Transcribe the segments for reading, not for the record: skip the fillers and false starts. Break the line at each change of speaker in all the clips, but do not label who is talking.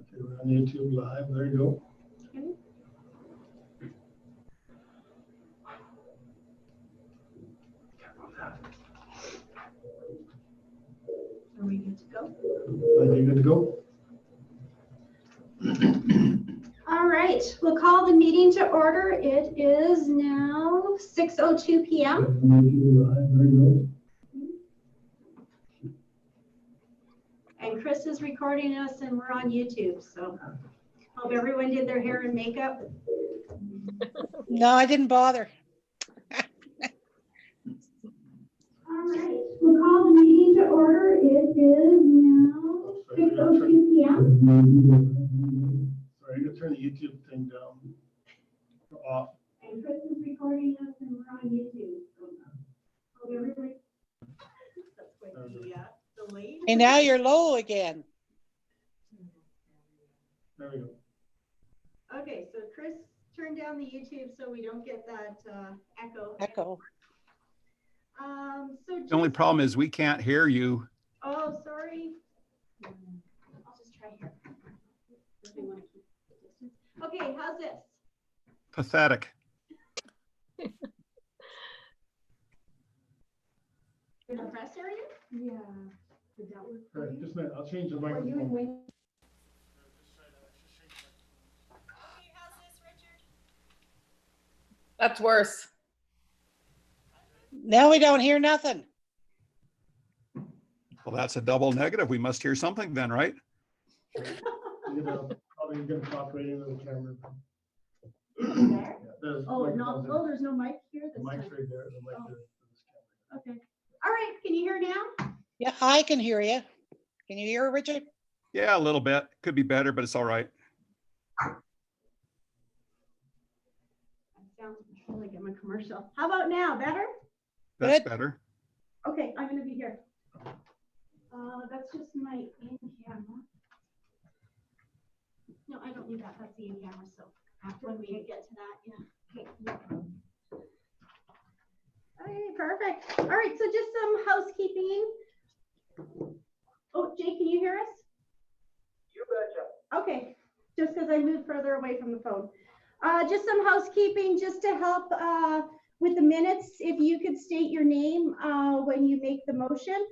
Okay, we're on YouTube live. There you go.
Okay. Are we good to go?
Are you good to go?
All right, we'll call the meeting to order. It is now 6:02 p.m. And Chris is recording us and we're on YouTube, so hope everyone did their hair and makeup.
No, I didn't bother.
All right, we'll call the meeting to order. It is now 6:02 p.m.
Sorry, I'm gonna turn the YouTube thing down. Off.
And Chris is recording us and we're on YouTube. So hope everybody. That's quite the delayed.
And now you're low again.
There we go.
Okay, so Chris, turn down the YouTube so we don't get that echo.
Echo.
The only problem is we can't hear you.
Oh, sorry. I'll just try here. If we want to keep the distance. Okay, how's this?
Pathetic.
In the press area? Yeah. Did that work
All
for
right,
you?
just a minute. I'll change the
Are you in
microphone.
wing?
Okay, how's this, Richard?
That's worse.
Now we don't hear nothing.
Well, that's a double negative. We must hear something then, right?
Probably gonna talk right into the camera.
There?
There's
Oh, no,
microphones in-
oh, there's no mic here
The
this
mic's
time.
right there. The mic
Oh.
there for this camera.
Okay. All right, can you hear now?
Yeah, I can hear you. Can you hear Richard?
Yeah, a little bit. Could be better, but it's all right.
That sounds like I'm a commercial. How about now? Better?
That's
Good.
better.
Okay, I'm gonna be here. That's just my in camera. No, I don't need that. That's the in camera. So after when we get to that, yeah. Okay. No problem. Okay, perfect. All right, so just some housekeeping. Oh, Jay, can you hear us?
You betcha.
Okay, just because I moved further away from the phone. Just some housekeeping, just to help with the minutes. If you could state your name when you make the motion,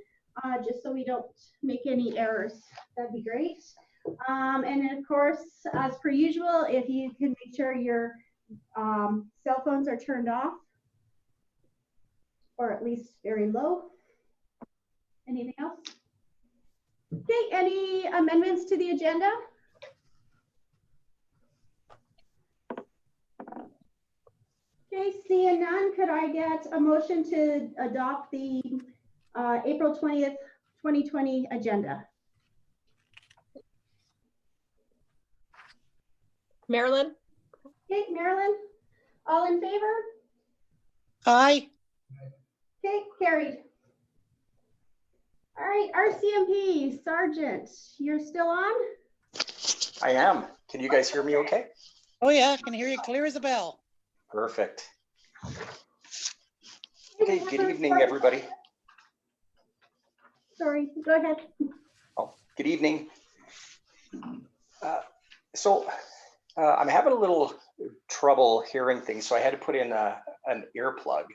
just so we don't make any errors, that'd be great. And then of course, as per usual, if you can make sure your cell phones are turned off, or at least very low. Anything else? Okay, any amendments to the agenda? Okay, seeing none, could I get a motion to adopt the April 20th, 2020 agenda?
Marilyn?
Okay, Marilyn, all in favor?
Aye.
Okay, carried. All right, RCMP, Sergeant, you're still on?
I am. Can you guys hear me okay?
Oh yeah, I can hear you clear as a bell.
Perfect. Okay, good evening, everybody.
Sorry, go ahead.
Oh, good evening. I'm having a little trouble hearing things, so I had to put in an earplug.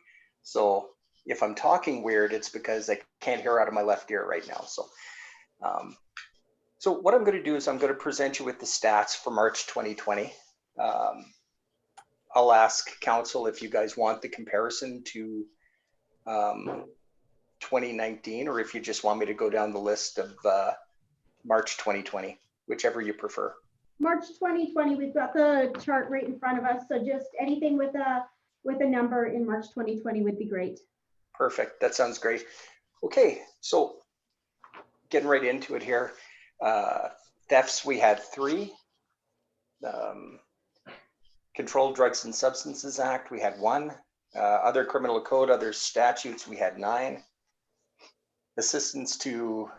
So if I'm talking weird, it's because I can't hear out of my left ear right now. So what I'm going to do is I'm going to present you with the stats for March 2020. I'll ask council if you guys want the comparison to 2019, or if you just want me to go down the list of March 2020, whichever you prefer.
March 2020, we've got the chart right in front of us. So just anything with a number in March 2020 would be great.
Perfect. That sounds great. Okay, so getting right into it here. Thefts, we had 3. Controlled Drugs and Substances Act, we had 1. Other criminal code, other statutes, we had 9. Assistance to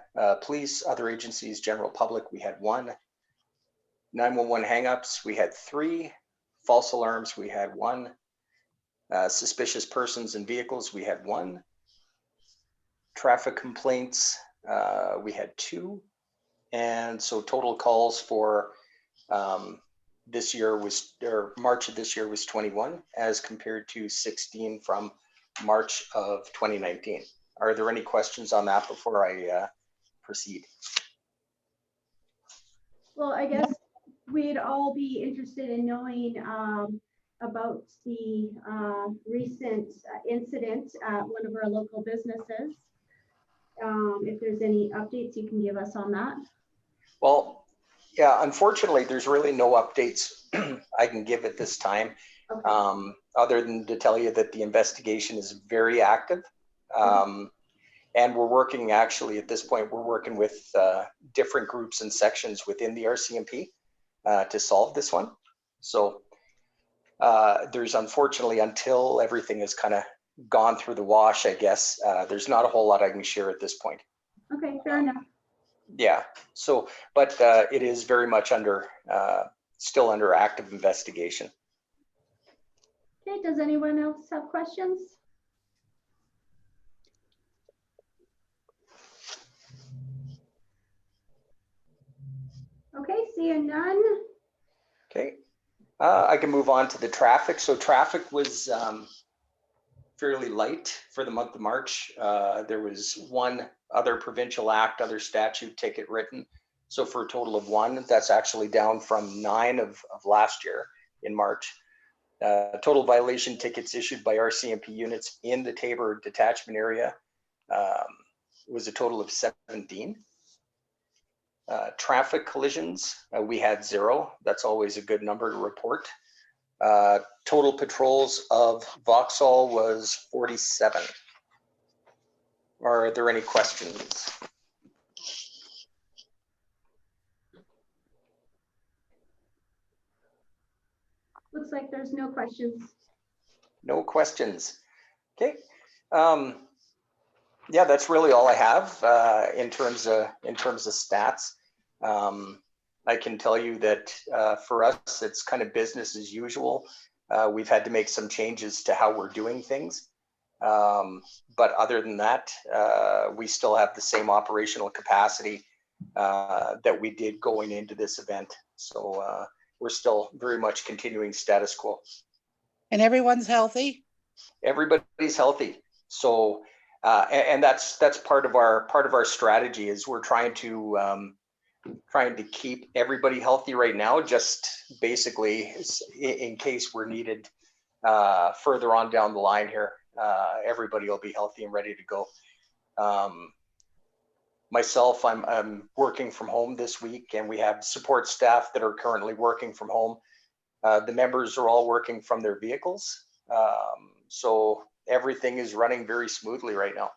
police, other agencies, general public, we had 1. 911 hangups, we had 3. False alarms, we had 1. Suspicious persons and vehicles, we had 1. Traffic complaints, we had 2. And so total calls for this year was, or March of this year was 21 as compared to 16 from March of 2019. Are there any questions on that before I proceed?
Well, I guess we'd all be interested in knowing about the recent incident at one of our local businesses. If there's any updates you can give us on that.
Well, yeah, unfortunately, there's really no updates I can give at this time,
Okay.
other than to tell you that the investigation is very active. And we're working, actually, at this point, we're working with different groups and sections within the RCMP to solve this one. So there's unfortunately, until everything has kind of gone through the wash, I guess, there's not a whole lot I can share at this point.
Okay, fair enough.
Yeah, so, but it is very much under, still under active investigation.
Okay, does anyone else have questions? Okay, seeing none.
Okay, I can move on to the traffic. So traffic was fairly light for the month of March. There was one other provincial act, other statute ticket written. So for a total of 1, that's actually down from 9 of last year in March. Total violation tickets issued by RCMP units in the Tabor detachment area was a total of 17. Traffic collisions, we had 0. That's always a good number to report. Total patrols of Vauxhall was 47. Are there any questions?
Looks like there's no questions.
No questions. Okay. Yeah, that's really all I have in terms of stats. I can tell you that for us, it's kind of business as usual. We've had to make some changes to how we're doing things. But other than that, we still have the same operational capacity that we did going into this event. So we're still very much continuing status quo.
And everyone's healthy?
Everybody's healthy. So, and that's part of our strategy is we're trying to keep everybody healthy right now, just basically in case we're needed further on down the line here. Everybody will be healthy and ready to go. Myself, I'm working from home this week, and we have support staff that are currently working from home. The members are all working from their vehicles. So everything is running very smoothly right now.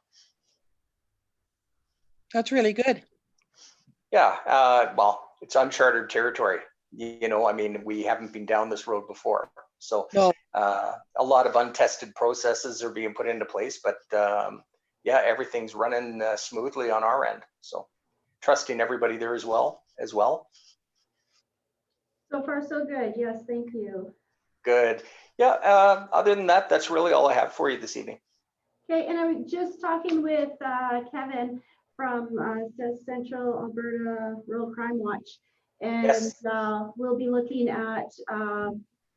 That's really good.
Yeah, well, it's uncharted territory. You know, I mean, we haven't been down this road before. So
No.
a lot of untested processes are being put into place, but yeah, everything's running smoothly on our end. So trusting everybody there as well.
So far, so good. Yes, thank you.
Good. Yeah, other than that, that's really all I have for you this evening.
Okay, and I was just talking with Kevin from Central Alberta Rural Crime Watch, and
Yes.
We'll be looking at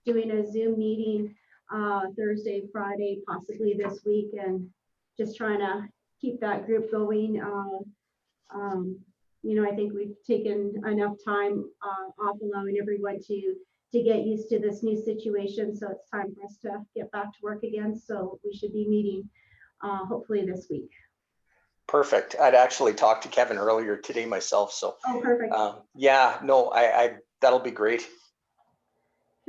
doing a Zoom meeting Thursday, Friday, possibly this week, and just trying to keep that group going. You know, I think we've taken enough time off allowing everyone to get used to this new situation, so it's time for us to get back to work again. So we should be meeting hopefully this week.
Perfect. I'd actually talked to Kevin earlier today myself. So
Oh, perfect.
yeah, no, I that'll be great.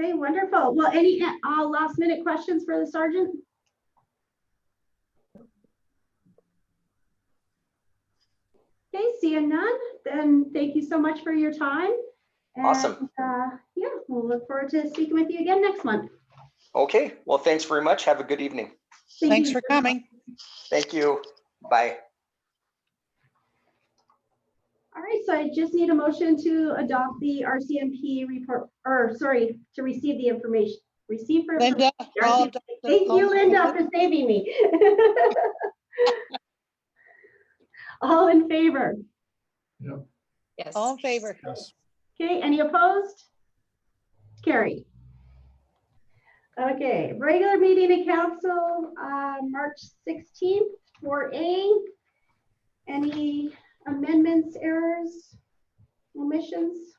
Okay, wonderful. Well, any last minute questions for the sergeant? Okay, seeing none, then thank you so much for your time. And,
Awesome.
Yeah, we'll look forward to speaking with you again next month.
Okay, well, thanks very much. Have a good evening.
Thanks
you.
for coming.
Thank you. Bye.
All right, so I just need a motion to adopt the RCMP report, or sorry, to receive the information. Receive for
Linda,
RCMP. Thank you, Linda, for saving me. All in favor?
Yes.
All in favor?
Yes.
Okay, any opposed? Carried. Okay, regular meeting of council, March 16th, 4A. Any amendments, errors, omissions?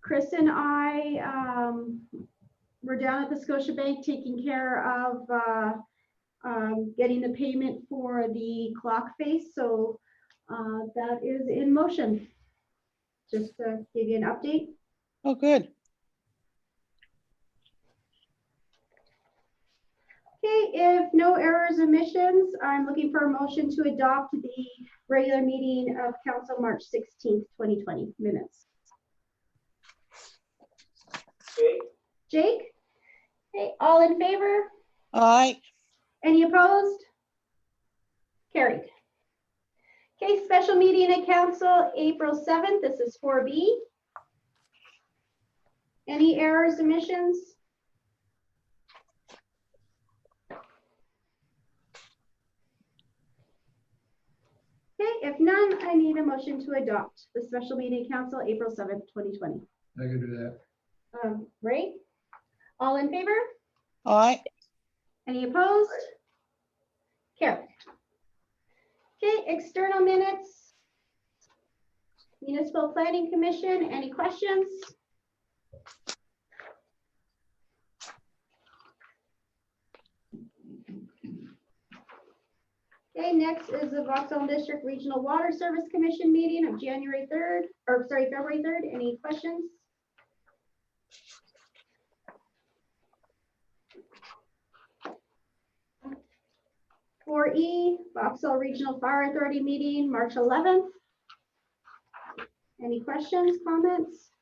Chris and I were down at the Scotiabank taking care of getting the payment for the clock face. So that is in motion. Just to give you an update.
Oh, good.
Okay, if no errors, omissions, I'm looking for a motion to adopt the regular meeting of council March 16th, 2020 minutes. Jake? Okay, all in favor?
Aye.
Any opposed? Carried. Okay, special meeting of council, April 7th. This is 4B. Any errors, omissions? Okay, if none, I need a motion to adopt the special meeting of council, April 7th, 2020.
I can do that.
Ray? All in favor?
Aye.
Any opposed? Carried. Okay, external minutes. Municipal Planning Commission, any questions? Okay, next is the Vauxhall District Regional Water Service Commission meeting of February 3rd. Any questions? For E, Vauxhall Regional Fire Authority meeting, March 11th. Any questions, comments?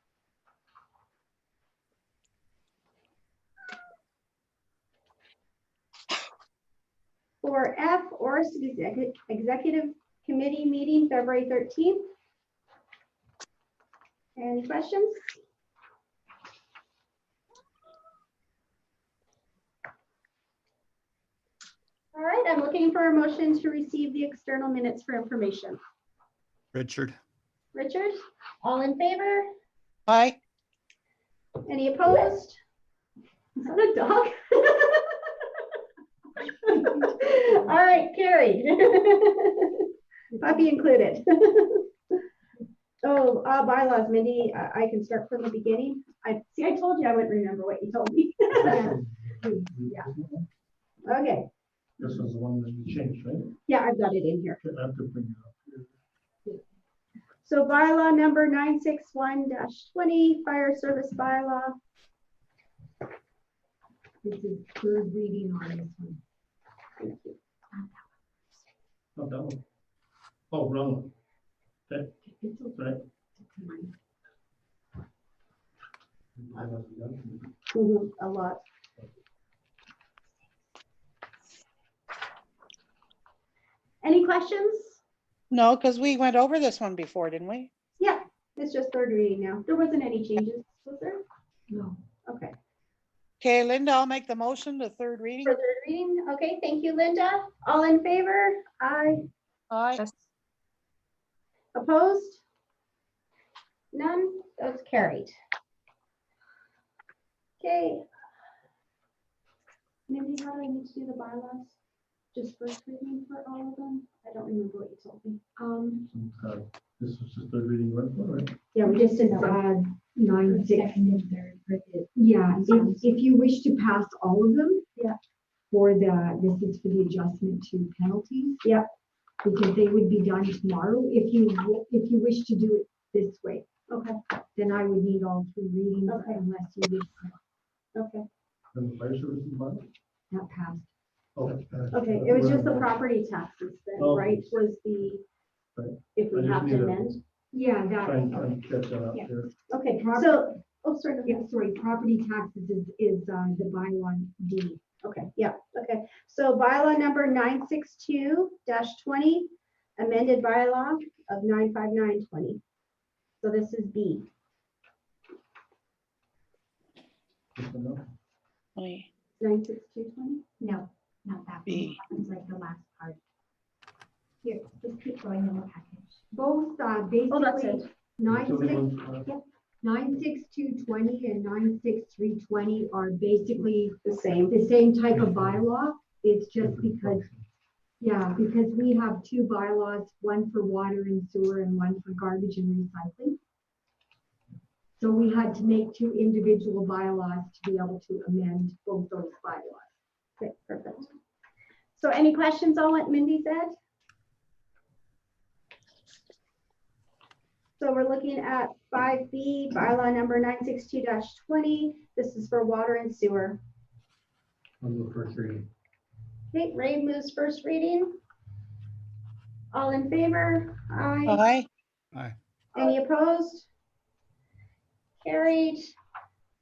For F, ORS Executive Committee meeting, February 13th. Any questions? All right, I'm looking for a motion to receive the external minutes for information.
Richard.
Richard, all in favor?
Aye.
Any opposed? Is that a dog? All right, carried. Puppy included. Oh, bylaws, Mindy, I can start from the beginning. I told you I wouldn't remember what you told me. Yeah. Okay,
This was the one that you changed, right?
yeah, I've got it in here.
I have to bring it up here.
So bylaw number 961-20, fire service bylaw.
This is third reading on this one.
Thank you.
Not that one. Oh, wrong one. Okay,
It's okay.
right.
A lot. Any questions?
No, because we went over this one before, didn't we?
Yeah, it's just third reading now. There wasn't any changes, was there?
No.
Okay.
Okay, Linda, I'll make the motion to third reading.
For third reading, okay, thank you, Linda. All in favor? Aye.
Aye.
Yes.
Opposed? None, that's carried. Okay. Mindy, how do I need to do the bylaws? Just first reading for all of them? I don't remember what you told me.
This was just third reading, right?
Yeah, we just did that.
9, 6, and third. Yeah, if you wish to pass all of them.
Yeah.
This is for the adjustment to penalties.
Yeah.
Because they would be done tomorrow. If you wish to do it this way,
Okay,
then I would need all 3 readings
Okay.
unless you wish
okay,
And the fire services bond?
that passed.
Okay.
okay. It was just the property taxes then,
Oh.
right? Was the,
Right.
if
I
we
just
have
need
to
a-
amend?
Yeah,
Trying
that,
to catch that up
Yeah.
here.
Okay, so, oh, sorry. go ahead.
yeah, sorry, property taxes is the bylaw D.
Okay, yeah, okay. So bylaw number 962-20, amended bylaw of 959-20. So this is B.
Wait,
96220?
No, not that one.
B.
That one's like the last part. Here, just keep going in the package. Both, basically.
Oh, that's it.
96220 and 96320 are basically
The same.
the same type of bylaw. It's just because, yeah, because we have two bylaws, one for water and sewer and one for garbage and recycling. So we had to make two individual bylaws to be able to amend both those bylaws.
Okay, perfect. So any questions on what Mindy said? So we're looking at 5B, bylaw number 962-20. This is for water and sewer.
On the first reading.
Okay, Ray moves first reading. All in favor? Aye.
Aye.
Aye.
Any opposed? Carried.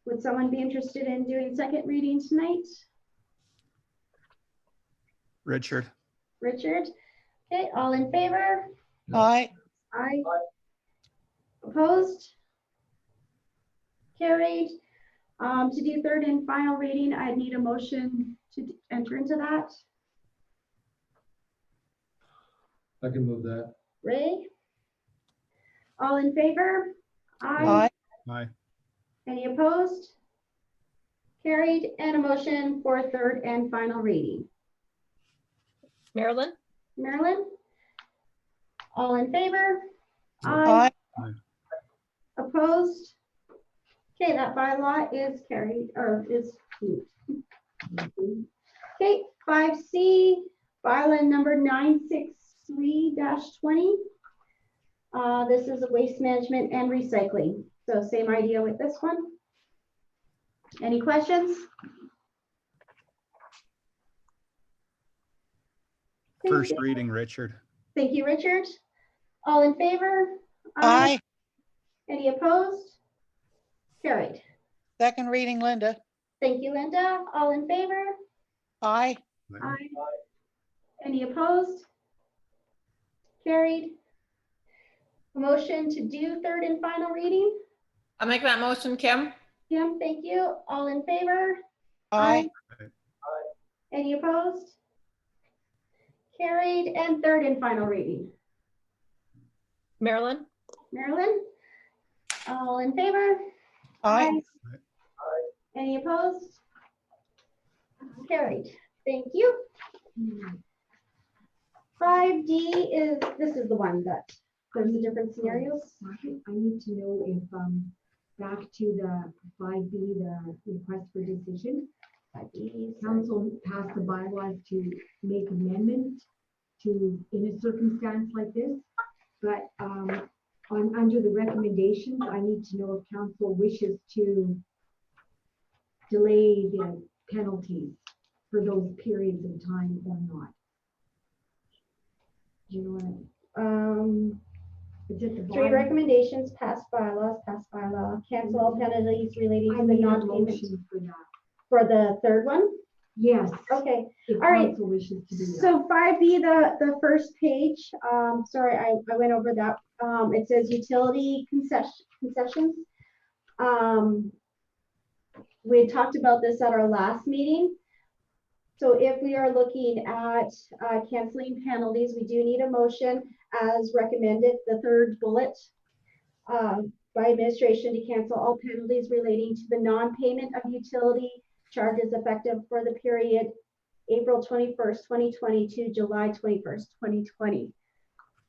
Would someone be interested in doing second reading tonight?
Richard.
Richard? Okay, all in favor?
Aye.
Aye. Opposed? Carried. To do third and final reading, I'd need a motion to enter into that.
I can move that.
Ray? All in favor?
Aye.
Aye.
Any opposed? Carried. And a motion for third and final reading.
Marilyn,
Marilyn? All in favor?
Aye.
Opposed? Okay, that bylaw is carried, or is moved. Okay, 5C, bylaw number 963-20. This is a waste management and recycling. So same idea with this one. Any questions? Okay,
First reading, Richard.
Thank you, Richard. All in favor?
Aye.
Any opposed? Carried.
Second reading, Linda.
Thank you, Linda. All in favor?
Aye.
Aye. Any opposed? Carried. A motion to do third and final reading.
I'll make that motion, Kim.
Kim, thank you. All in favor?
Aye.
Any opposed? Carried. And third and final reading.
Marilyn,
Marilyn? All in favor?
Aye.
Any opposed? Carried. Thank you. 5D is, this is the one that there's the different scenarios.
I need to know if, back to the 5B, the request for decision,
5D,
council passed the bylaws to make amendments to, in a circumstance like this. But under the recommendations, I need to know if council wishes to delay the penalties for those periods of time or not. Do you know what? It's at the
Three
bottom.
recommendations, pass bylaws, cancel all penalties relating
I
to the
need a
non-payment.
motion for that.
For the third one?
Yes,
Okay,
if
all right.
council wishes to do that.
so 5B, the first page, sorry, I went over that. It says utility concessions. We had talked about this at our last meeting. So if we are looking at canceling penalties, we do need a motion as recommended, the third bullet, by administration to cancel all penalties relating to the non-payment of utility charges effective for the period April 21st, 2020 to July 21st, 2020.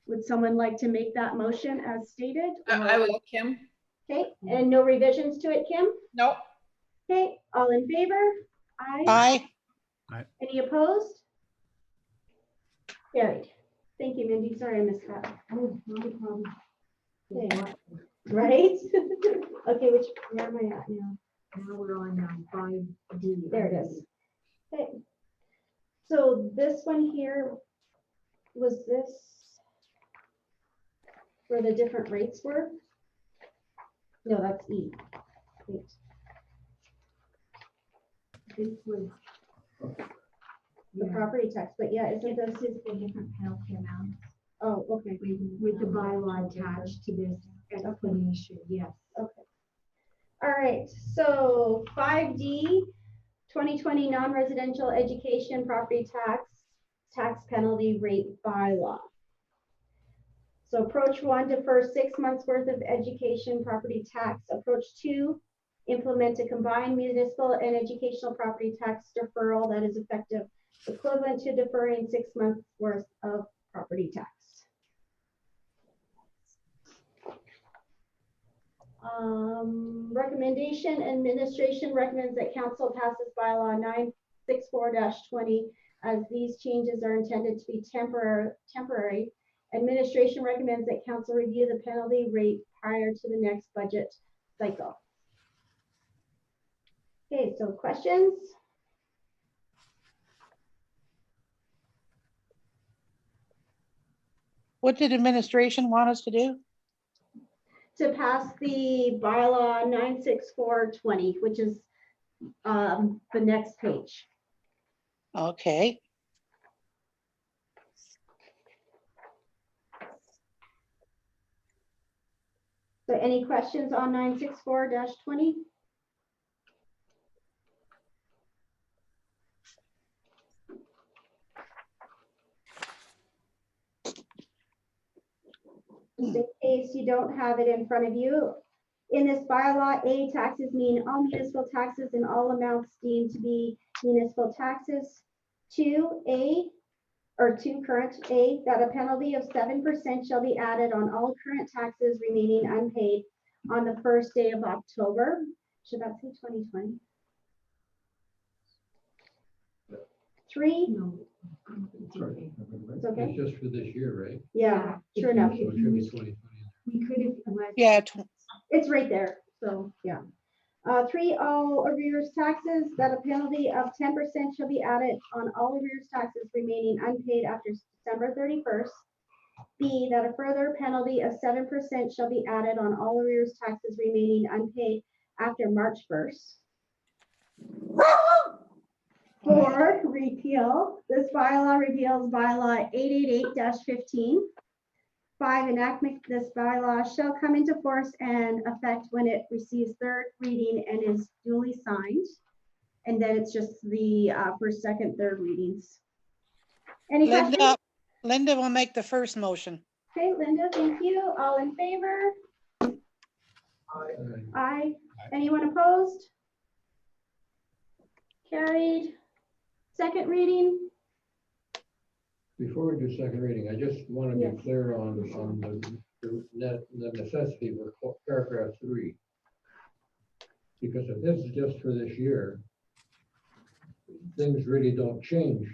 Would someone like to make that motion as stated?
I will, Kim.
Okay, and no revisions to it, Kim?
Nope.
Okay, all in favor?
Aye.
Any opposed? Carried. Thank you, Mindy. Sorry I missed that.
Oh, not a problem.
Okay. Right? Okay, where am I at now?
Now we're on 5D.
There it is. Okay. So this one here, was this where the different rates were? No, that's E. Wait.
This was.
The property tax, but yeah, isn't this,
is the different penalty amounts
oh, okay.
with the bylaw attached to this explanation, yes.
Okay. All right, so 5D, 2020 non-residential education property tax penalty rate bylaw. So approach 1, defer 6 months worth of education property tax. Approach 2, implement a combined municipal and educational property tax deferral that is effective, equivalent to deferring 6 months worth of property tax. Recommendation, administration recommends that council passes bylaw 964-20 as these changes are intended to be temporary. Administration recommends that council review the penalty rate prior to the next budget cycle. Okay, so questions?
What did administration want us to do?
To pass the bylaw 964-20, which is the next page.
Okay,
So any questions on 964-20? Just in case you don't have it in front of you, in this bylaw, A, taxes mean all municipal taxes and all amounts deemed to be municipal taxes. 2, current A, that a penalty of 7% shall be added on all current taxes remaining unpaid on the first day of October. Should that say 2020? 3,
No.
Sorry.
it's okay.
It's just for this year, right?
Yeah,
If
sure
you-
enough.
So
if
it should be
you-
2020.
We could have, unless.
yeah,
It's right there, so, yeah. 3, all arrears taxes, that a penalty of 10% shall be added on all arrears taxes remaining unpaid after December 31st. B, that a further penalty of 7% shall be added on all arrears taxes remaining unpaid after March 1st. 4, repeal. This bylaw repeals bylaw 888-15. 5, enactment, this bylaw shall come into force and effect when it receives third reading and is duly signed. And then it's just the first, second, third readings. Any questions?
Linda will make the first motion.
Okay, Linda, thank you. All in favor?
Aye.
Aye. Anyone opposed? Carried. Second reading?
Before we do second reading, I just want to
Yes.
be clear on the necessity for paragraph 3. Because if this is just for this year, things really don't change.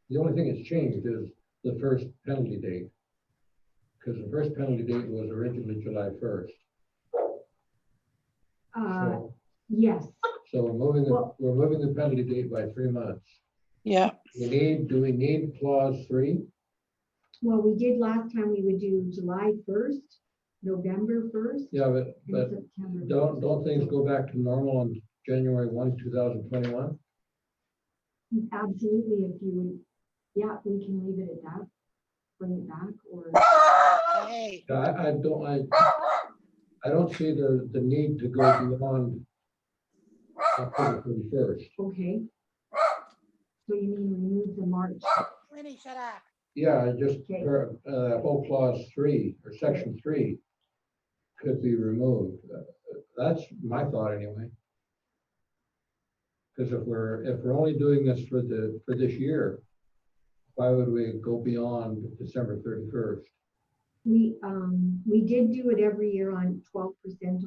The only thing that's changed is the first penalty date. Because the first penalty date was originally July 1st. So,
Yes,
so we're moving the penalty date by 3 months.
Yeah,
Do we need clause 3?
well, we did last time, we would do July 1st, November 1st.
Yeah, but
and September.
don't things go back to normal on January 1, 2021?
Absolutely, if you would, yeah, we can leave it at that, bring it back, or,
hey,
I don't see the need to go beyond October 31st.
okay. So you mean remove the March,
Winnie, shut up.
Yeah, I just,
Okay.
whole clause 3 or section 3 could be removed. That's my thought anyway. Because if we're only doing this for this year, why would we go beyond December 31st?
we did do it every year on 12%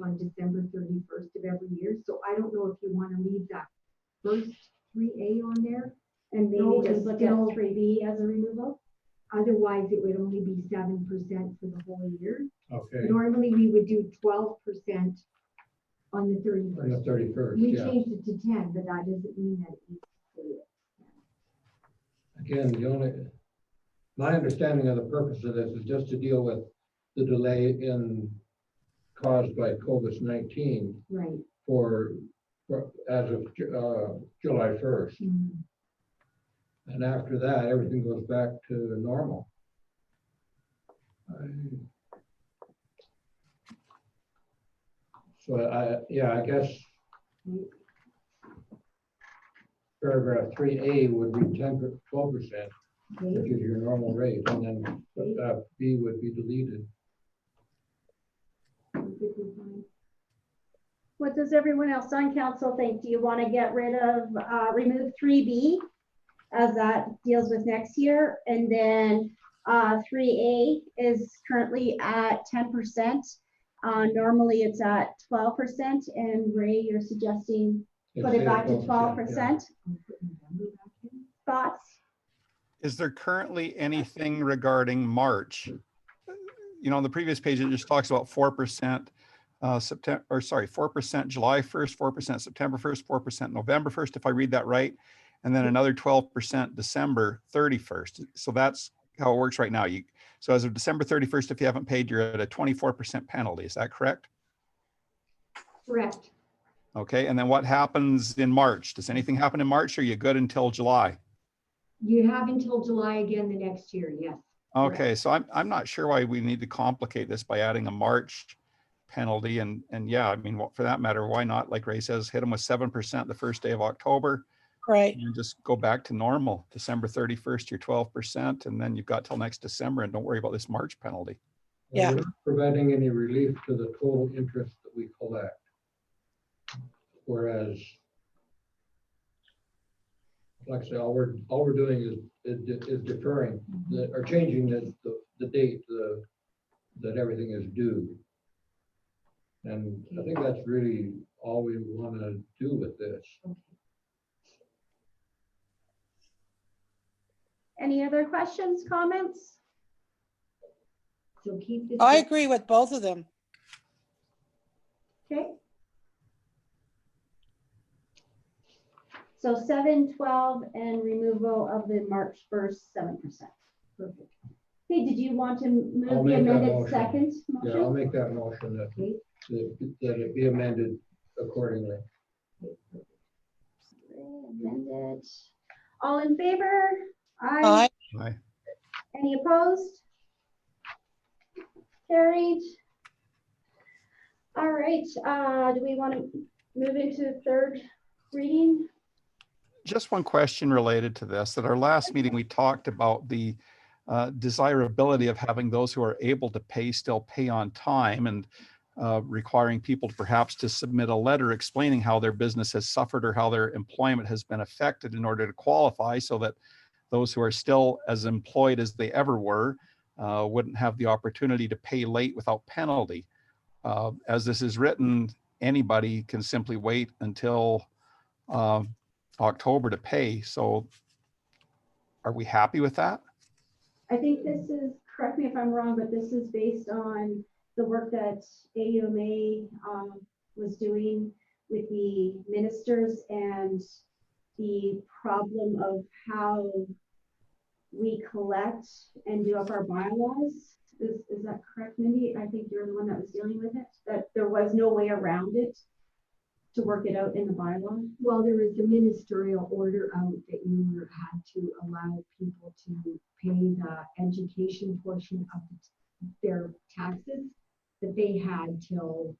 on December 31st of every year, so I don't know if you want to leave that first 3A on there.
And maybe
No,
just
it's
look at
still-
3B as a removal?
Otherwise, it would only be 7% for the whole year.
Okay,
Normally, we would do 12% on the
on the
31st.
31st,
We
yeah.
changed it to 10, but that doesn't mean that it needs to stay.
Again, my understanding of the purpose of this is just to deal with the delay caused by COVID-19
Right.
as of July 1st.
Mhm.
And after that, everything goes back to normal. So I guess paragraph 3A would be 12%,
Okay,
which is your normal rate, and then B would be deleted.
perfectly fine.
What does everyone else on council think? Do you want to get rid of, remove 3B as that deals with next year? And then 3A is currently at 10%. Normally it's at 12%. And Ray, you're suggesting put it back to 12%.
I'll put November back in.
Thoughts?
Is there currently anything regarding March? You know, on the previous page, it just talks about 4%, 4% July 1st, 4% September 1st, 4% November 1st, if I read that right. And then another 12% December 31st. So that's how it works right now. So as of December 31st, if you haven't paid, you're at a 24% penalty. Is that correct?
Correct.
Okay. And then what happens in March? Does anything happen in March, or are you good until July?
You have until July again the next year, yes.
Okay, so I'm not sure why we need to complicate this by adding a March penalty. And yeah, I mean, for that matter, why not, like Ray says, hit them with 7% the first day of October,
Right.
and just go back to normal. December 31st, you're 12%, and then you've got till next December, and don't worry about this March penalty.
Yeah.
We're not providing any relief to the total interest that we collect. Whereas, like I say, all we're doing is deferring or changing the date that everything is due. And I think that's really all we want to do with this.
Any other questions, comments?
So keep this.
I agree with both of them.
Okay. So 7, 12, and removal of the March 1st, 7%. Perfect. Okay, did you want to
I'll
move the
make that
amended
motion.
second
Yeah, I'll
motion?
make that motion that
Okay.
it be amended accordingly.
Amended. All in favor?
Aye.
Aye.
Any opposed? Carried. All right, do we want to move into third reading?
Just one question related to this. At our last meeting, we talked about the desirability of having those who are able to pay still pay on time, and requiring people to perhaps to submit a letter explaining how their business has suffered or how their employment has been affected in order to qualify, so that those who are still as employed as they ever were wouldn't have the opportunity to pay late without penalty. As this is written, anybody can simply wait until October to pay. So are we happy with that?
I think this is, correct me if I'm wrong, but this is based on the work that AUMA was doing with the ministers and the problem of how we collect and do up our bylaws. Is that correct, Mindy? I think you're the one that was dealing with it, that there was no way around it to work it out in the bylaw.
Well, there was a ministerial order out that you had to allow people to pay the education portion of their taxes that they had till,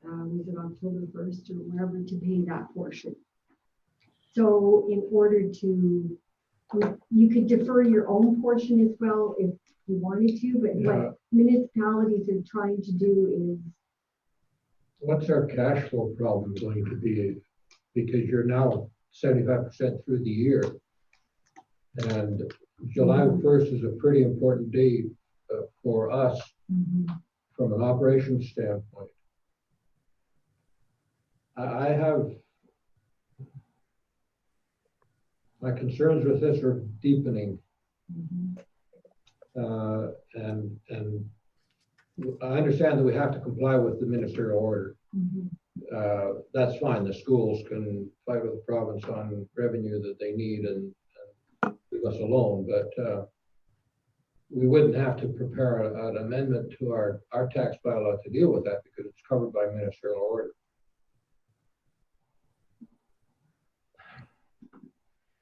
was it October 1st or wherever, to pay that portion. So in order to, you could defer your own portion as well if you wanted to, but what municipalities are trying to do is,
What's our cash flow problem going to be? Because you're now 75% through the year. And July 1st is a pretty important date for us from an operations standpoint. I have, my concerns with this are deepening. And I understand that we have to comply with the ministerial order. That's fine. The schools can fight with the province on revenue that they need and leave us alone. But we wouldn't have to prepare an amendment to our tax bylaw to deal with that because it's covered by ministerial order.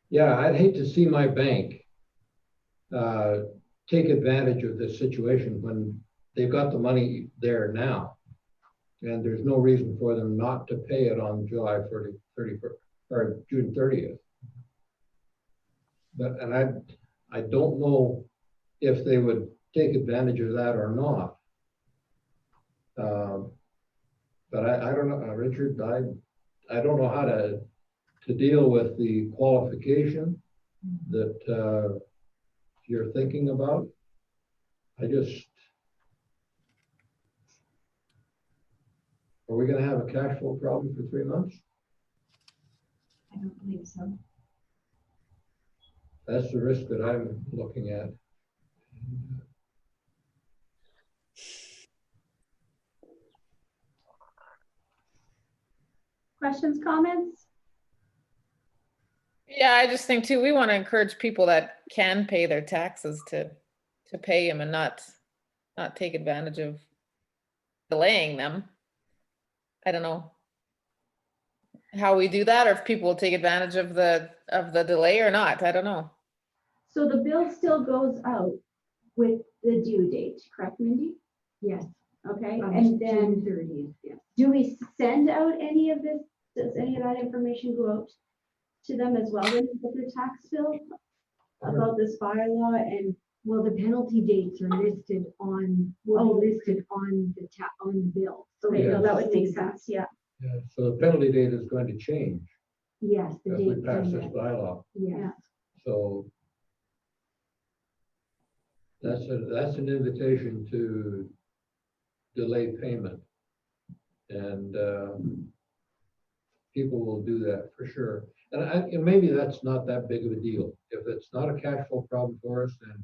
Yeah, I'd hate to see my bank take advantage of this situation when they've got the money there now And there's no reason for them not to pay it on July 31st or June 30th. But, and I don't know if they would take advantage of that or not. But I don't know, Richard, I don't know how to deal with the qualification that you're thinking about. Are we gonna have a cash flow problem for 3 months?
I don't believe so.
That's the risk that I'm looking at.
Questions, comments?
Yeah, I just think too, we want to encourage people that can pay their taxes to pay them and not take advantage of delaying them. I don't know how we do that, or if people will take advantage of the delay or not. I don't know.
So the bill still goes out with the due date, correct, Mindy?
Yes.
Okay,
on
and
June
then
30th, yes.
do we send out any of this? Does any of that information go out to them as well when they get their tax bill about this bylaw? And
Well, the penalty dates are listed on, will be listed on the bill. So
okay, no,
it'll
that would make
say that.
sense, yeah.
Yeah, so the penalty date is going to change
Yes, the
as we
date.
pass this bylaw.
Yes.
So that's an invitation to delay payment. And people will do that for sure. And maybe that's not that big of a deal. If it's not a cash flow problem for us, then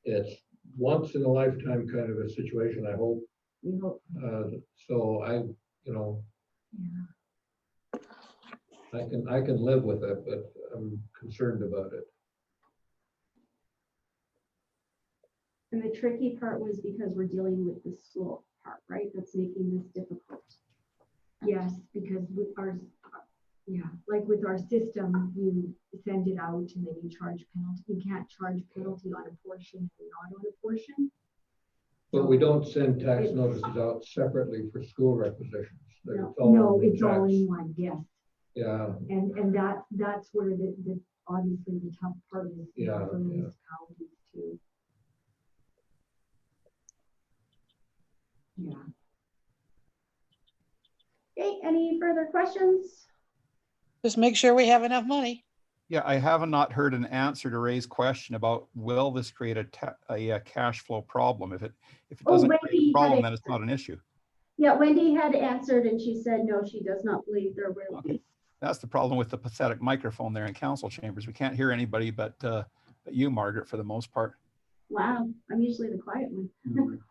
it's once in a lifetime kind of a situation, I hope.
We hope.
So I can live with it, but I'm concerned about it.
And the tricky part was because we're dealing with the school part, right? That's making this difficult.
Yes, because with our, like with our system, you send it out and then you charge penalty. You can't charge penalty on a portion and not on a portion.
But we don't send tax notices out separately for school requisitions.
No, it's all in one, yes.
Yeah.
And that's where the obviously the tough part is for municipalities too. Yeah.
Okay, any further questions?
Just make sure we have enough money.
Yeah, I have not heard an answer to Ray's question about, will this create a cash flow problem? If it doesn't create
Wendy
a problem,
had
then it's not an issue.
Yeah, Wendy had answered and she said, no, she does not believe there will be.
That's the problem with the pathetic microphone there in council chambers. We can't hear anybody but you, Margaret, for the most part.
Wow, I'm usually the quiet one.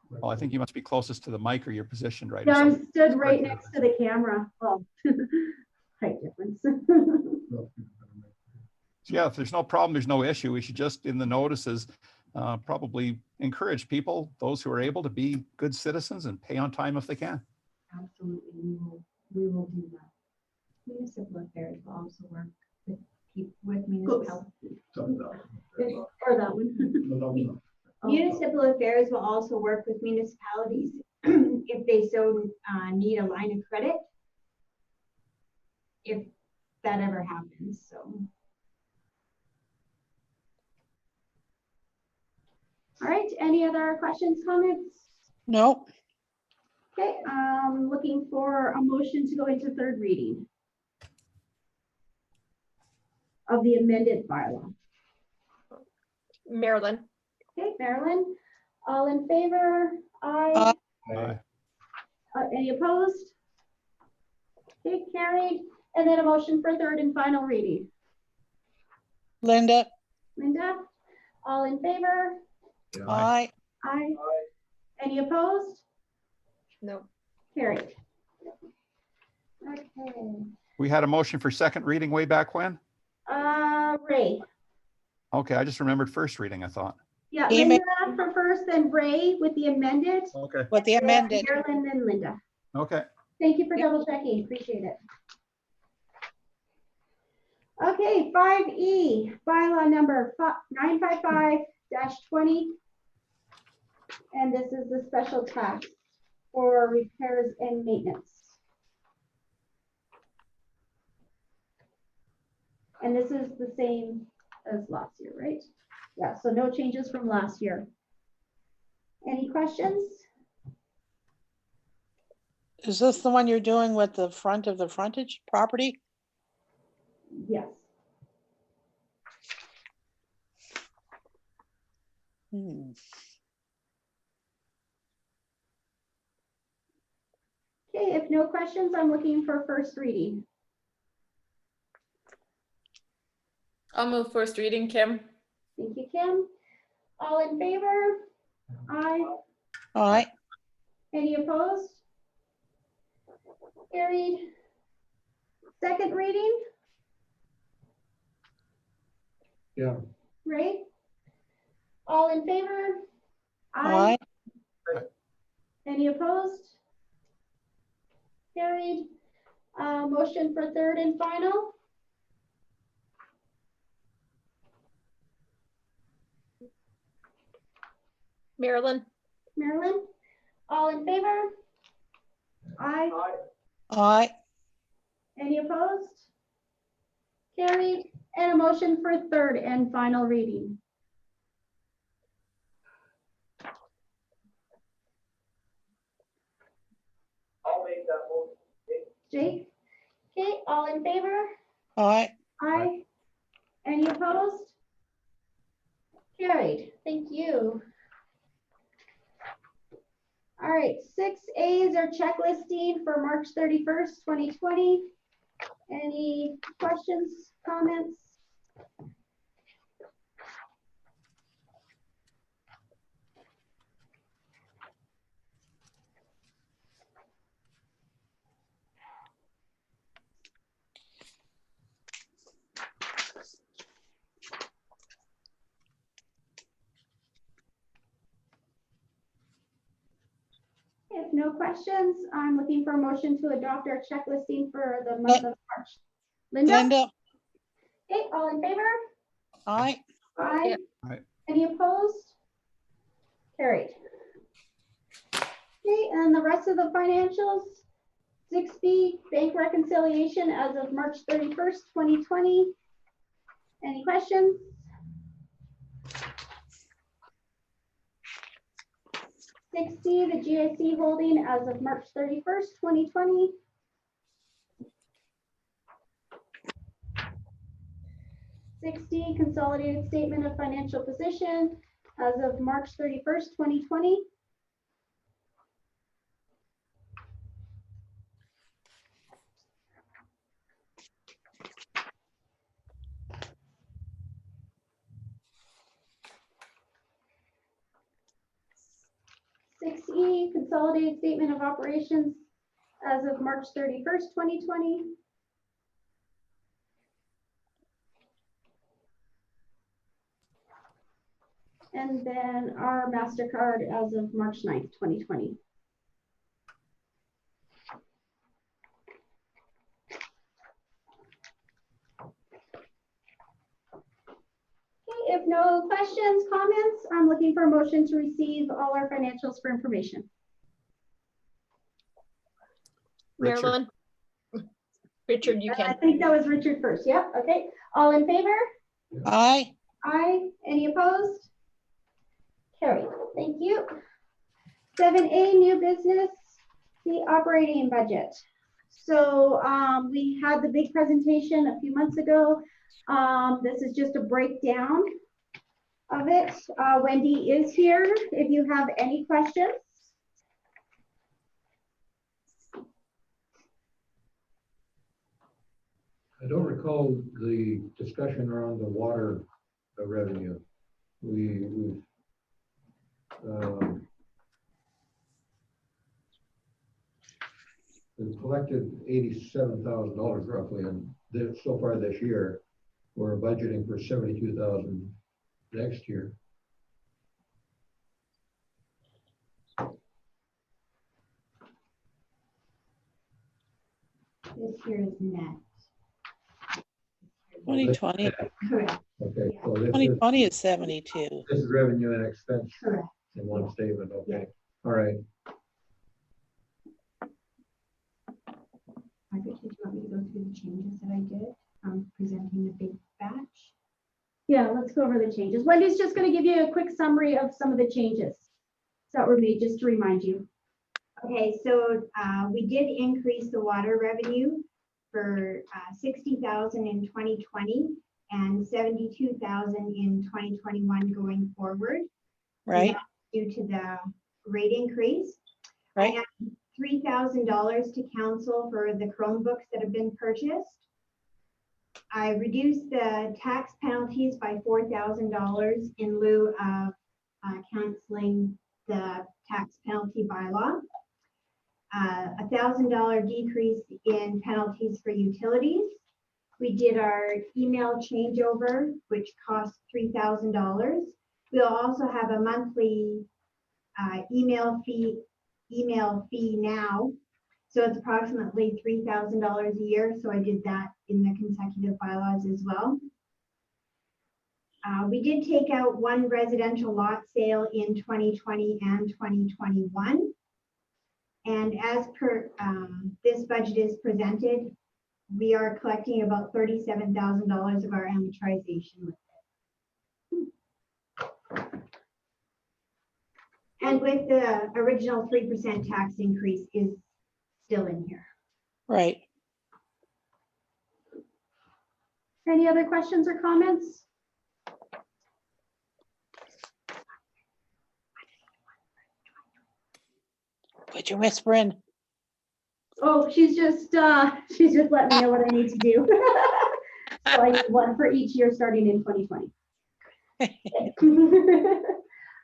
Well, I think you must be closest to the mic or you're positioned right.
Yeah,
or
I'm
something.
stood right next to the camera. Oh, height difference.
So yeah, if there's no problem, there's no issue. We should just, in the notices, probably encourage people, those who are able, to be good citizens and pay on time if they can.
Absolutely, we will do that.
Municipal affairs will also work with municipalities.
Or that one.
Municipal affairs will also work with municipalities if they so need a line of credit, if that ever happens, so.
All right, any other questions, comments?
Nope.
Okay, looking for a motion to go into third reading of the amended bylaw.
Marilyn.
Okay, Marilyn, all in favor? Aye.
Aye.
Any opposed? Okay, carried. And then a motion for third and final reading.
Linda,
Linda, all in favor?
aye.
Aye. Any opposed?
No.
Carried. Okay.
We had a motion for second reading way back when?
Ray.
Okay, I just remembered first reading, I thought.
Yeah,
Email.
Linda for first, then Ray with the amended.
Okay.
With the amended.
Marilyn, then Linda.
Okay.
Thank you for double checking. Appreciate it. Okay, 5E, bylaw number 955-20. And this is the special tax for repairs and maintenance. And this is the same as last year, right? Yeah, so no changes from last year. Any questions?
Is this the one you're doing with the front of the frontage property?
Yes.
Hmm.
Okay, if no questions, I'm looking for first reading.
I'll move first reading, Kim.
Thank you, Kim. All in favor? Aye.
All right,
Any opposed? Carried. Second reading,
Yeah,
Ray? All in favor?
all right,
Any opposed? Carried. Motion for third and final?
Marilyn,
Marilyn? All in favor? Aye.
all right,
Any opposed? Carried. And a motion for third and final reading.
I'll make that motion.
Jake? Okay, all in favor?
all right.
Aye. Any opposed? Carried. Thank you. All right, 6As are checklisting for March 31st, 2020. Any questions, comments? If no questions, I'm looking for a motion to adopt our checklisting for the month of March. Linda?
Linda,
Okay, all in favor?
all right,
Aye.
Aye.
Any opposed? Carried. Okay, and the rest of the financials. 6B, bank reconciliation as of March 31st, 2020. Any questions? C, the GIC holding as of March 31st, 2020. 60, consolidated statement of financial position as of March 31st, 2020. E, consolidated statement of operations as of March 31st, 2020. And then our MasterCard as of March 9th, 2020. Okay, if no questions, comments, I'm looking for a motion to receive all our financials for information.
Richard.
Marilyn. Richard, you
I
can.
think that was Richard first. Yep. Okay. All in favor?
aye,
Aye. Any opposed? Carried. Thank you. 7A, new business, the operating budget. So we had the big presentation a few months ago. This is just a breakdown of it. Wendy is here if you have any questions.
I don't recall the discussion around the water revenue. We've collected $87,000 roughly, and so far this year, we're budgeting for $72,000 next year.
This year is net.
2020,
Correct,
Okay, so this is,
2020 is 72.
this is revenue and expense
correct.
in one statement, okay, all right.
did you want me to go through the changes that I did? Presenting the big batch.
Yeah, let's go over the changes. Wendy's just going to give you a quick summary of some of the changes that were made, just to remind you.
Okay, so we did increase the water revenue for 60,000 in 2020 and 72,000 in 2021 going forward.
Right,
Due to the rate increase.
right.
I added $3,000 to council for the Chromebooks that have been purchased. I reduced the tax penalties by $4,000 in lieu of canceling the tax penalty bylaw. $1,000 decrease in penalties for utilities. We did our email changeover, which cost $3,000. We'll also have a monthly email fee now. So it's approximately $3,000 a year. So I did that in the consecutive bylaws as well. We did take out one residential lot sale in 2020 and 2021. And as per this budget is presented, we are collecting about $37,000 of our amortization with it. And with the original 3% tax increase is still in here.
Right.
Any other questions or comments?
Put your whisper in.
Oh, she's just letting me know what I need to do. So I need one for each year starting in 2020.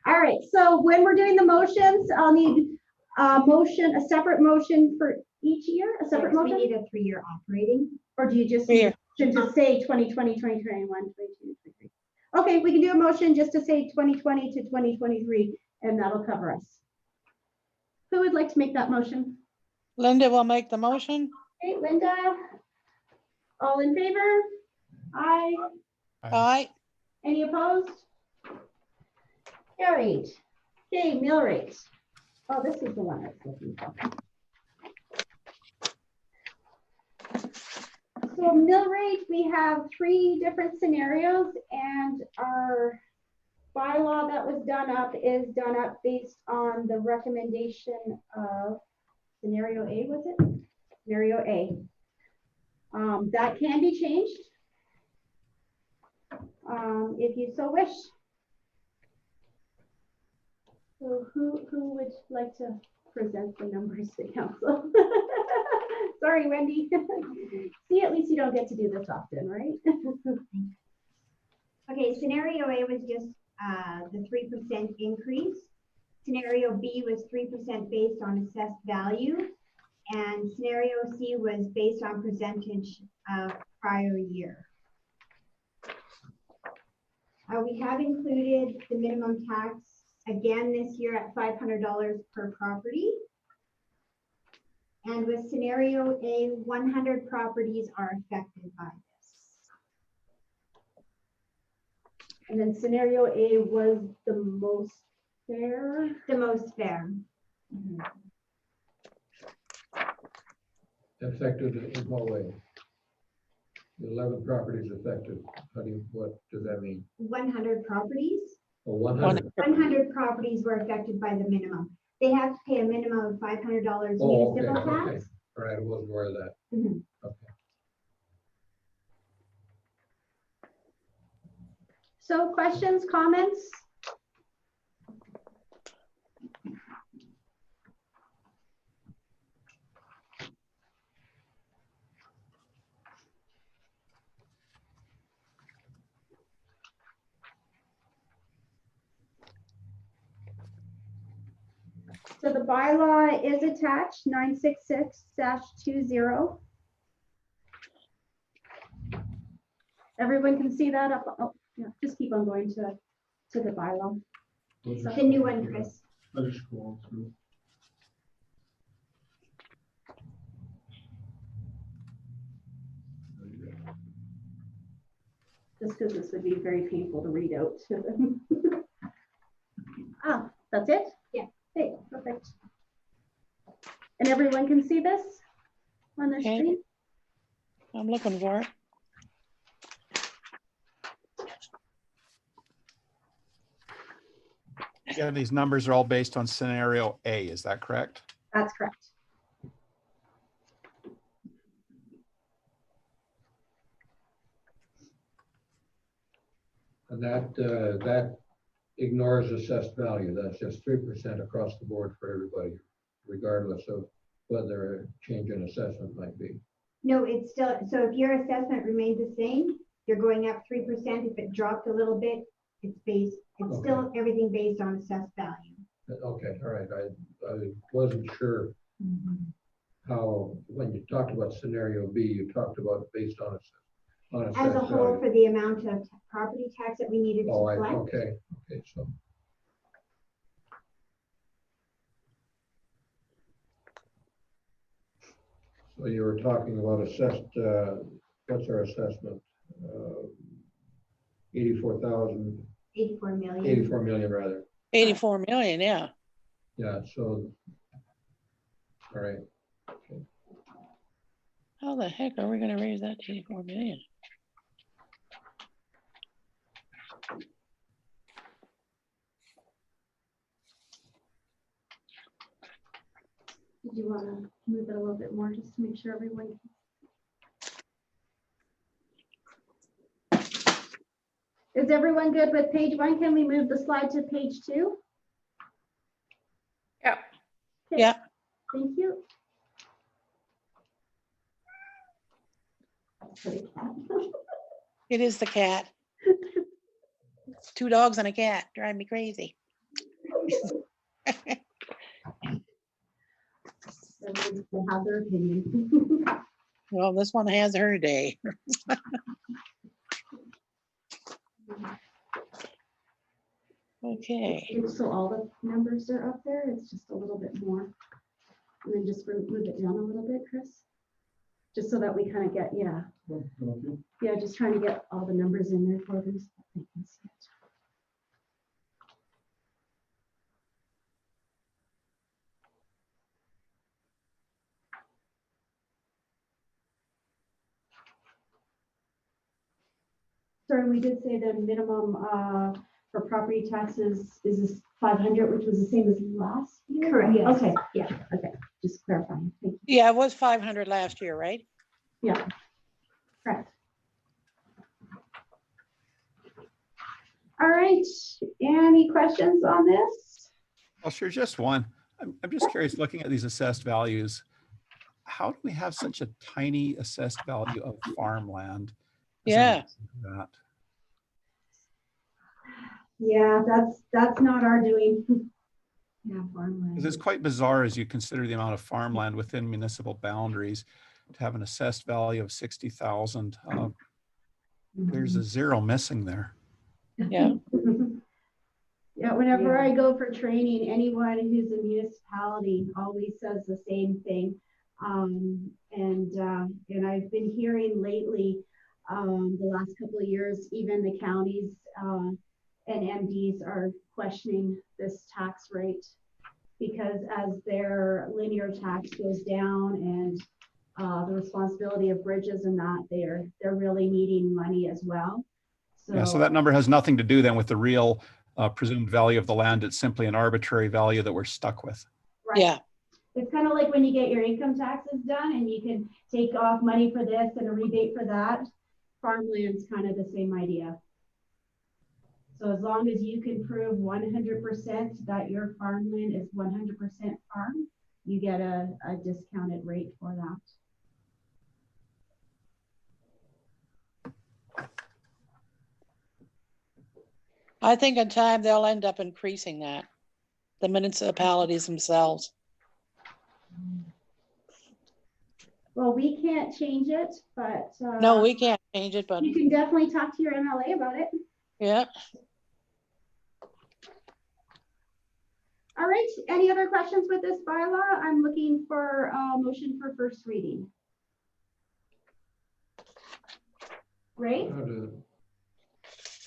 All right, so when we're doing the motions, I'll need a separate motion for each year, a separate
Yes,
motion?
we need a 3-year operating.
Or do you just
Here.
need to say 2020, 2021, 2022, 2023? Okay, we can do a motion just to say 2020 to 2023, and that'll cover us. Who would like to make that motion?
Linda will make the motion.
Okay, Linda. All in favor? Aye.
Aye.
Any opposed? Carried. Okay, mill rate. Oh, this is the one I was looking for. So mill rate, we have 3 different scenarios, and our bylaw that was done up is done up based on the recommendation of scenario A, was it? Scenario A. That can be changed if you so wish. So who would like to present the numbers to council? Sorry, Wendy. See, at least you don't get to do this often, right?
Okay, scenario A was just the 3% increase. Scenario B was 3% based on assessed value. And scenario C was based on percentage of prior year. We have included the minimum tax again this year at $500 per property. And with scenario A, 100 properties are affected by this.
And then scenario A was the most fair.
The most fair.
Affected in what way? 11 properties affected. What does that mean?
100 properties.
Oh, 100.
100 properties were affected by the minimum. They have to pay a minimum of $500
Oh, okay,
municipal
okay.
tax.
All right, I wasn't aware of that.
Mhm.
Okay.
So questions, comments? So the bylaw is attached, 966-20. Everyone can see that up. Oh, yeah, just keep on going to the bylaw.
The new one, Chris.
I'll just scroll through.
Just because this would be very painful to read out to them. Ah, that's it?
Yeah.
Okay, perfect. And everyone can see this on their
Okay.
screen?
I'm looking for it.
Yeah, these numbers are all based on scenario A, is that correct?
That's correct.
And that ignores assessed value. That's just 3% across the board for everybody, regardless of whether a change in assessment might be.
No, it's still, so if your assessment remains the same, you're going up 3%. If it dropped a little bit, it's still everything based on assessed value.
Okay, all right. I wasn't sure how, when you talked about scenario B, you talked about it based on assessed
As a whole,
value.
for the amount of property tax that we needed to collect.
Okay, so. So you were talking about assessed, what's our assessment? 84,000,
84 million.
84 million rather.
84 million, yeah.
Yeah, so, all right. Okay.
How the heck are we gonna raise that to 84 million?
Did you want to move it a little bit more just to make sure everyone? Is everyone good with page 1? Can we move the slide to page 2?
Yeah.
Okay.
Yeah.
Thank you.
It is the cat. 2 dogs and a cat drive me crazy.
Everyone will have their opinion.
Well, this one has her day. Okay.
So all the numbers are up there. It's just a little bit more. And then just move it down a little bit, Chris. Just so that we kind of get, yeah. Yeah, just trying to get all the numbers in there for them so that they can see it. Sorry, we did say the minimum for property taxes is this 500, which was the same as last year?
Correct.
Yes. Okay, yeah, okay, just clarifying. Thank you.
Yeah, it was 500 last year, right?
Yeah, correct. All right, any questions on this?
Well, sure, just one. I'm just curious, looking at these assessed values, how do we have such a tiny assessed value of farmland? as an
Yeah.
example of that?
Yeah, that's not our doing. Yeah, farmland.
Because it's quite bizarre as you consider the amount of farmland within municipal boundaries to have an assessed value of 60,000. There's a zero missing there.
Yeah.
Yeah, whenever I go for training, anyone who's a municipality always says the same thing. And I've been hearing lately, the last couple of years, even the counties and MDs are questioning this tax rate because as their linear tax goes down and the responsibility of bridges and that, they're really needing money as well.
Yeah, so that number has nothing to do then with the real presumed value of the land. It's simply an arbitrary value that we're stuck with.
Right.
Yeah.
It's kind of like when you get your income taxes done and you can take off money for this and a rebate for that. Farmland's kind of the same idea. So as long as you can prove 100% that your farmland is 100% farm, you get a discounted rate for that.
I think in time they'll end up increasing that, the municipalities themselves.
Well, we can't change it, but
No, we can't change it, but
you can definitely talk to your MLA about it.
yeah.
All right, any other questions with this bylaw? I'm looking for a motion for first reading. Ray?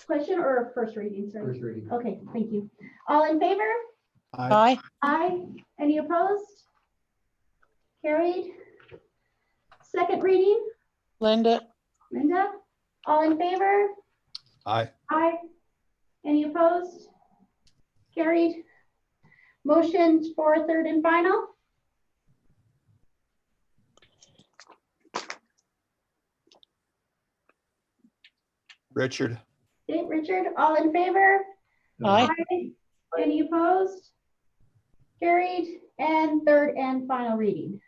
Question or first reading, sorry?
First reading.
Okay, thank you. All in favor?
Aye.
Aye. Any opposed? Carried. Second reading?
Linda,
Linda, all in favor?
Aye.
Aye. Any opposed? Carried. Motion for third and final?
Richard,
Okay, Richard, all in favor?
aye.
Aye. Any opposed? Carried. And third and final reading.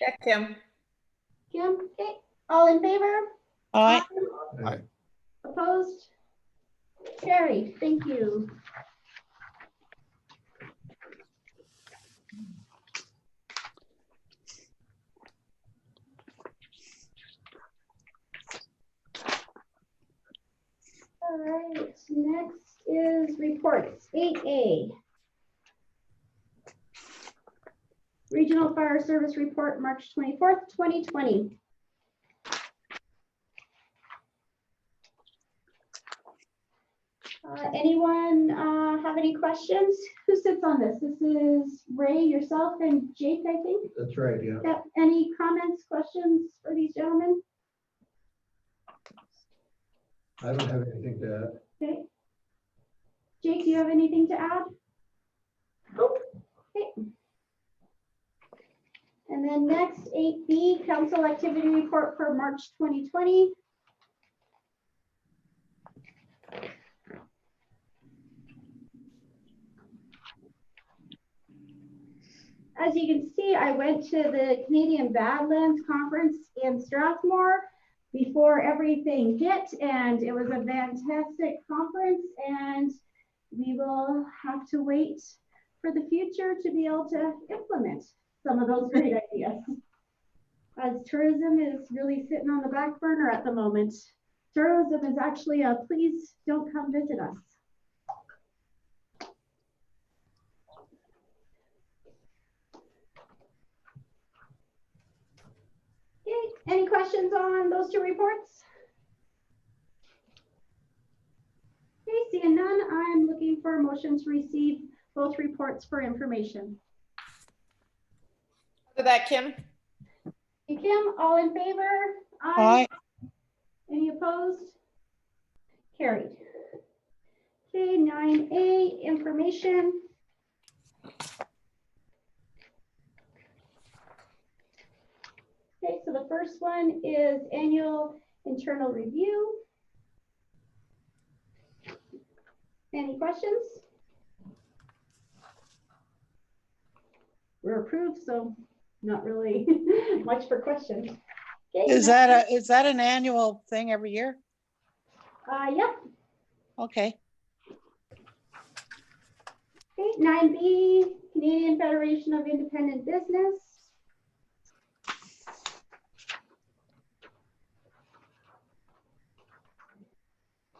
Yeah, Kim.
Kim, okay, all in favor?
Aye.
Aye.
Opposed? Carried. Thank you. All right, next is reports. 8A. Regional Fire Service Report, March 24th, 2020. Anyone have any questions? Who sits on this? This is Ray, yourself, and Jake, I think.
That's right, yeah.
Yep. Any comments, questions for these gentlemen?
I don't have anything to add.
Okay. Jake, do you have anything to add?
Nope.
Okay. And then next, 8B, Council Activity Report for March 2020. As you can see, I went to the Canadian Badlands Conference in Strathmore before everything hit, and it was a fantastic conference, and we will have to wait for the future to be able to implement some of those great ideas. As tourism is really sitting on the back burner at the moment. Tourism is actually a please don't come visit us. Okay, any questions on those two reports? Okay, seeing none, I'm looking for a motion to receive both reports for information.
After that, Kim.
Hey, Kim, all in favor?
Aye.
Any opposed? Carried. Okay, 9A, information. Okay, so the first one is annual internal review. Any questions? We're approved, so not really much for questions. Okay,
Is that an annual thing every year?
Yep.
Okay.
Okay, 9B, Canadian Federation of Independent Business.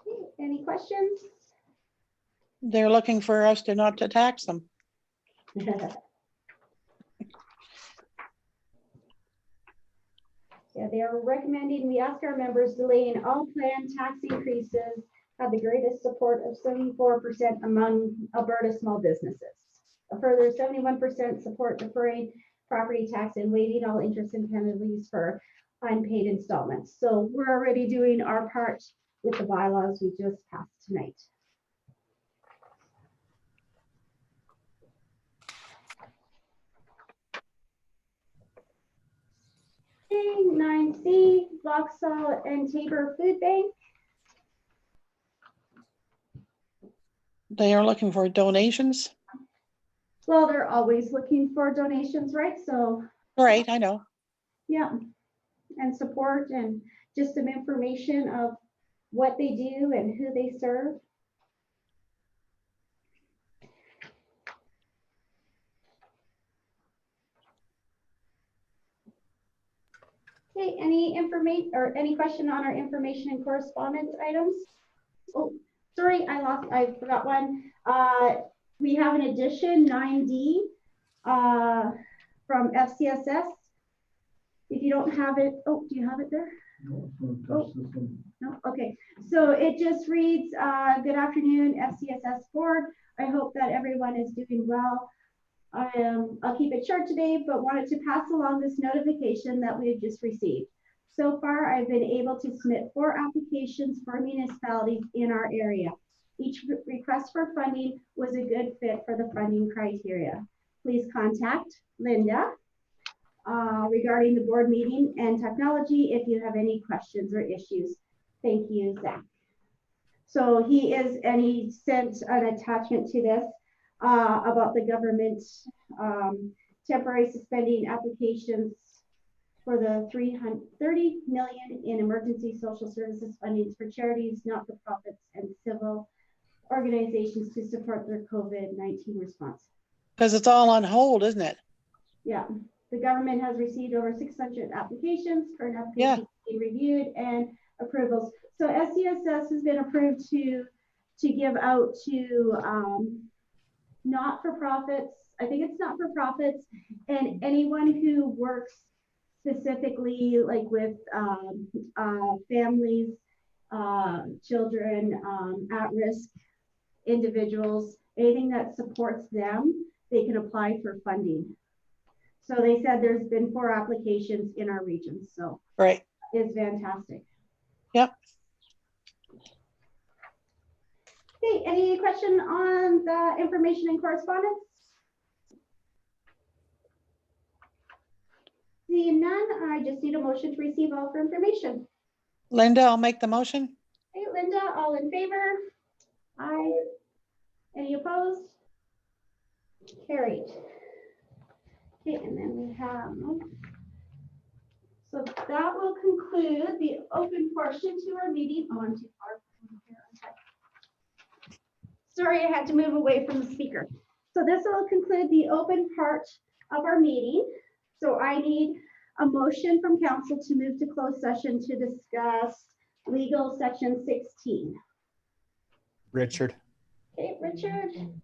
Okay, any questions?
They're looking for us to not to tax them.
Yeah, they are recommending we ask our members delaying all planned tax increases have the greatest support of 74% among Alberta small businesses. A further 71% support deferring property tax and waiving all interest and penalties for unpaid installments. So we're already doing our part with the bylaws we just passed tonight. Okay, 9C, Vauxhall and Tabor Food Bank.
They are looking for donations.
Well, they're always looking for donations, right? So
Right, I know.
yeah, and support and just some information of what they do and who they serve. Okay, any information or any question on our information and correspondence items? Oh, sorry, I forgot one. We have an addition, 9D, from FCSS. If you don't have it, oh, do you have it there?
No, it's gonna touch this one.
No, okay. So it just reads, good afternoon, FCSS board. I hope that everyone is doing well. I'll keep it short today, but wanted to pass along this notification that we have just received. So far, I've been able to submit 4 applications for municipalities in our area. Each request for funding was a good fit for the funding criteria. Please contact Linda regarding the board meeting and technology if you have any questions or issues. Thank you, Zach. So he sent an attachment to this about the government temporary suspending applications for the $330 million in emergency social services fundings for charities, not-for-profits, and civil organizations to support their COVID-19 response.
Because it's all on hold, isn't it?
Yeah, the government has received over 600 applications, current applications being reviewed and approvals. So SCSS has been approved to give out to not-for-profits. I think it's not-for-profits and anyone who works specifically like with families, children, at-risk individuals, anything that supports them, they can apply for funding. So they said there's been 4 applications in our region, so
Right.
it's fantastic.
Yep.
Okay, any question on the information and correspondence? Seeing none, I just need a motion to receive all for information.
Linda, I'll make the motion.
Hey, Linda, all in favor? Aye. Any opposed? Carried. Okay, and then we have, so that will conclude the open portion to our meeting. Oh, I'm too far. Sorry, I had to move away from the speaker. So this will conclude the open part of our meeting. So I need a motion from council to move to closed session to discuss legal section 16.
Richard.
Okay, Richard.